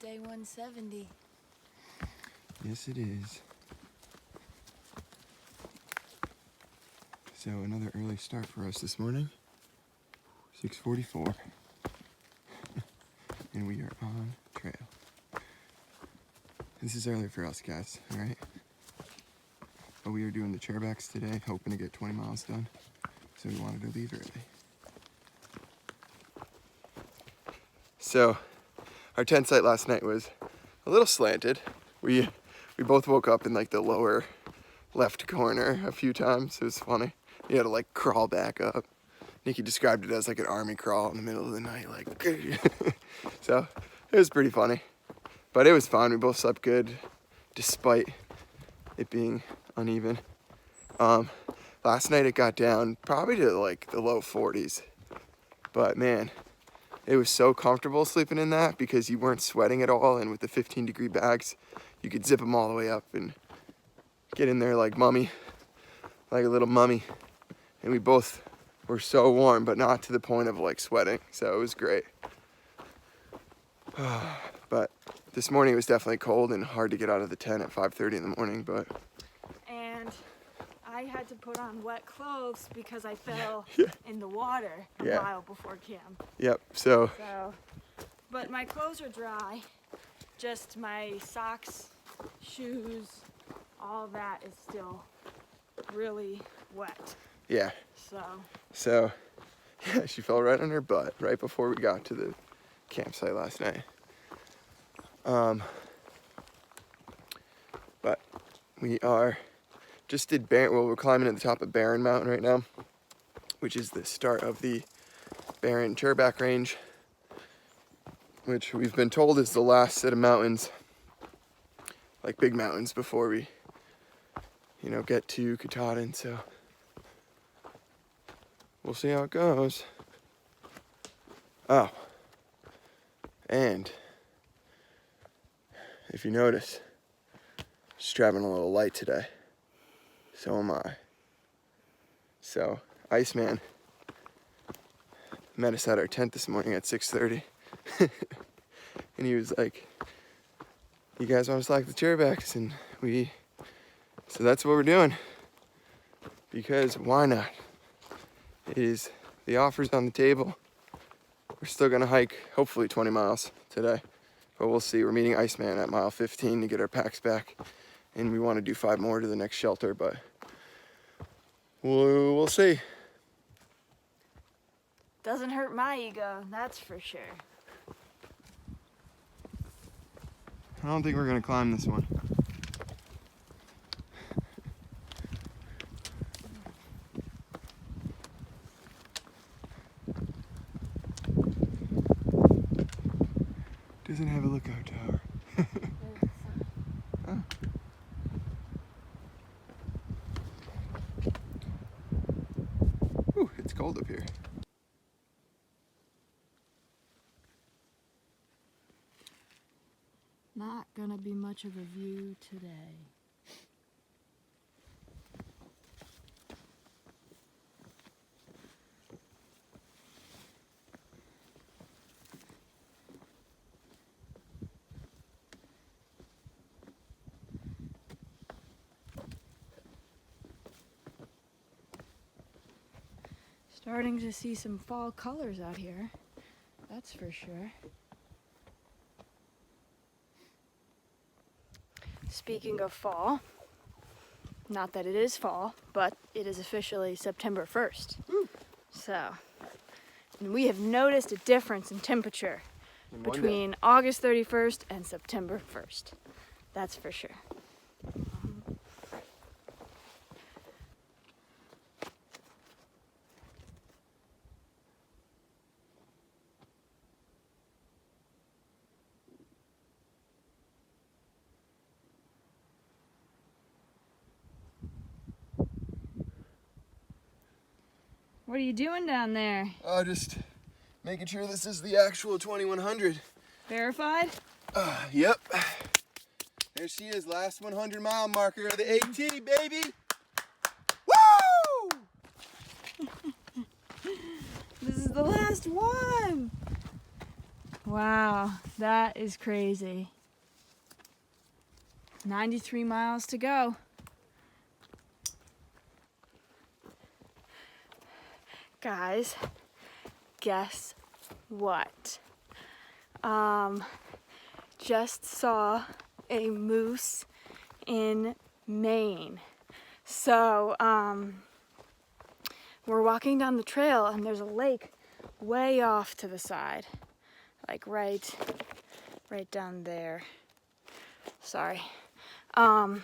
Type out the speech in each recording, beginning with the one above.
day 170. Yes, it is. So another early start for us this morning. 6:44. And we are on trail. This is early for us, guys, all right? But we are doing the Chairbacks today, hoping to get 20 miles done. So we wanted to leave early. So our tent site last night was a little slanted. We both woke up in like the lower left corner a few times. It was funny. You had to like crawl back up. Nikki described it as like an army crawl in the middle of the night, like. So it was pretty funny, but it was fun. We both slept good, despite it being uneven. Last night it got down probably to like the low 40s, but man, it was so comfortable sleeping in that because you weren't sweating at all, and with the 15-degree bags, you could zip them all the way up and get in there like mummy, like a little mummy. And we both were so warm, but not to the point of like sweating, so it was great. But this morning it was definitely cold and hard to get out of the tent at 5:30 in the morning, but. And I had to put on wet clothes because I fell Yeah. in the water a Yeah. mile before camp. Yep, so, But my clothes are dry, just my socks, shoes, all that is still really wet. yeah. So, yeah, she fell right on her butt right before we got to the campsite last night. But we are, we're climbing at the top of Barren Mountain right now, which is the start of the Barren Chairback range, which we've been told is the last set of mountains, like big mountains, before we, get to Katahdin, so we'll see how it goes. Oh, and if you notice, just driving a little light today. So am I. So, Iceman met us at our tent this morning at 6:30. And he was like, you guys want to slack the Chairbacks? And so that's what we're doing. Because why not? The offer's on the table. We're still gonna hike, hopefully 20 miles today. But we'll see. We're meeting Iceman at mile 15 to get our packs back. And we want to do 5 more to the next shelter, but we'll see. Doesn't hurt my ego, that's for sure. I don't think we're gonna climb this one. Doesn't have a lookout tower. Oh. Ooh, it's cold up here. Not gonna be much of a view today. Starting to see some fall colors out here, that's for sure. Speaking of fall, not that it is fall, but it is officially September 1st. Woo. So, and we have noticed a difference in temperature In one between August 31st and September 1st. That's for sure. What are you doing down there? Just making sure this is the actual 2100. Verified? Yep. There she is, last 100-mile marker of the AT, baby. Woo! This is the last one. Wow, that is crazy. 93 miles to go. Guys, guess what? Just saw a moose in Maine. So, we're walking down the trail and there's a lake way off to the side. Like right down there. Sorry. And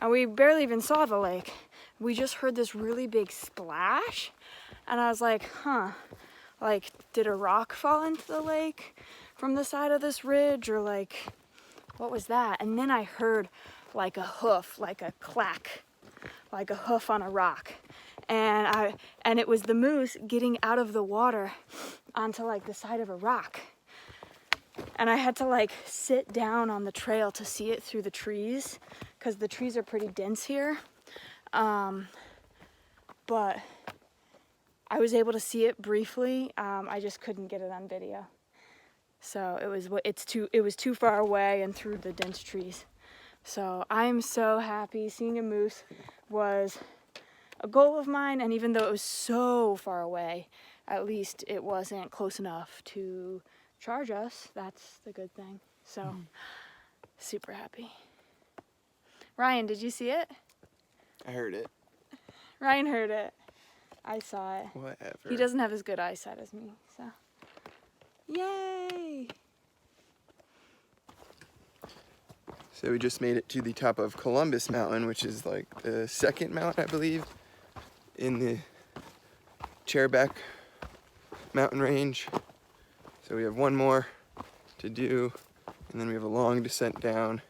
we barely even saw the lake. We just heard this really big splash. And I was like, huh, like, did a rock fall into the lake from the side of this ridge? Or like, what was that? And then I heard like a hoof, like a clack, like a hoof on a rock. And it was the moose getting out of the water onto like the side of a rock. And I had to like sit down on the trail to see it through the trees, because the trees are pretty dense here. But I was able to see it briefly. I just couldn't get it on video. So it was too far away and through the dense trees. So I'm so happy. Seeing a moose was a goal of mine, and even though it was so far away, at least it wasn't close enough to charge us. That's the good thing. So super happy. Ryan, did you see it? I heard it. Ryan heard it. I saw it. Whatever. He doesn't have as good eyesight as me, so. Yay! So we just made it to the top of Columbus Mountain, which is like the second mountain, I believe, in the Chairback mountain range. So we have one more to do, and then we have a long descent down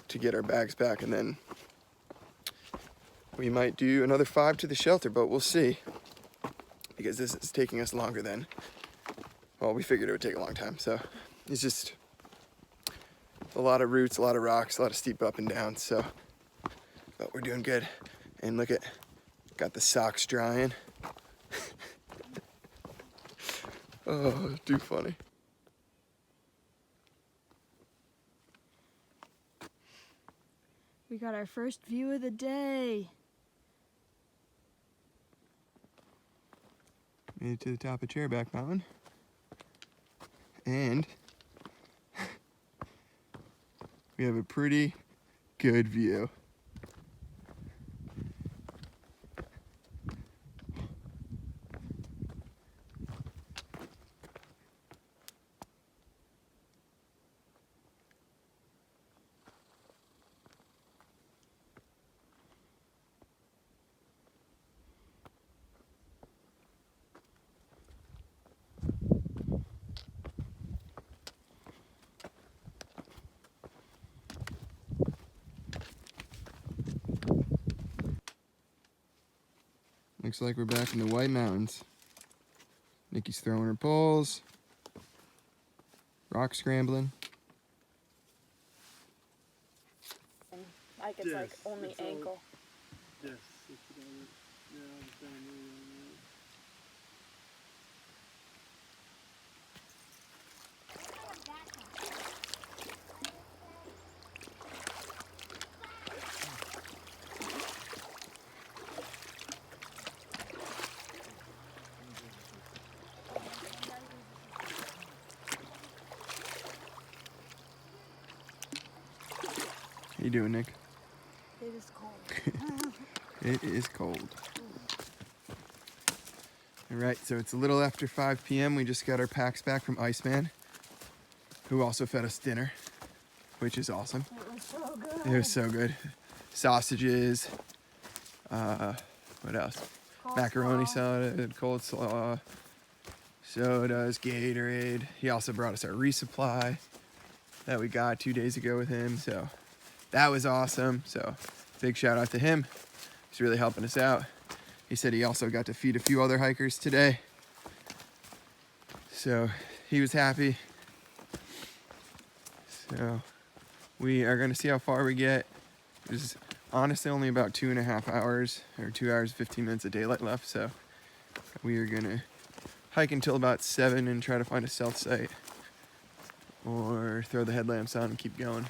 to get our bags back, and then we might do another 5 to the shelter, but we'll see, because this is taking us longer than, well, we figured it would take a long time. So it's just a lot of roots, a lot of rocks, a lot of steep up and down. So, but we're doing good. And look at, got the socks drying. Oh, too funny. We got our first view of the day. Made it to the top of Chairback Mountain. And we have a pretty good view. Looks like we're back in the White Mountains. Nikki's throwing her poles. Rock scrambling. Like it's like only ankle. Yes, it's about it. Yeah, I was down really on that. How you doing, Nick? It is cold. It is cold. All right, so it's a little after 5 p.m. We just got our packs back from Iceman, who also fed us dinner, which is awesome. It was so good. It was so good. Sausages, what else? Macaroni salad, coleslaw, sodas, Gatorade. He also brought us our resupply that we got 2 days ago with him, so that was awesome. So big shout out to him. He's really helping us out. He said he also got to feed a few other hikers today, so he was happy. So we are gonna see how far we get. There's honestly only about 2.5 hours, or 2 hours 15 minutes of daylight left, so we are gonna hike until about 7 and try to find a stealth site, or throw the headlamps on and keep going.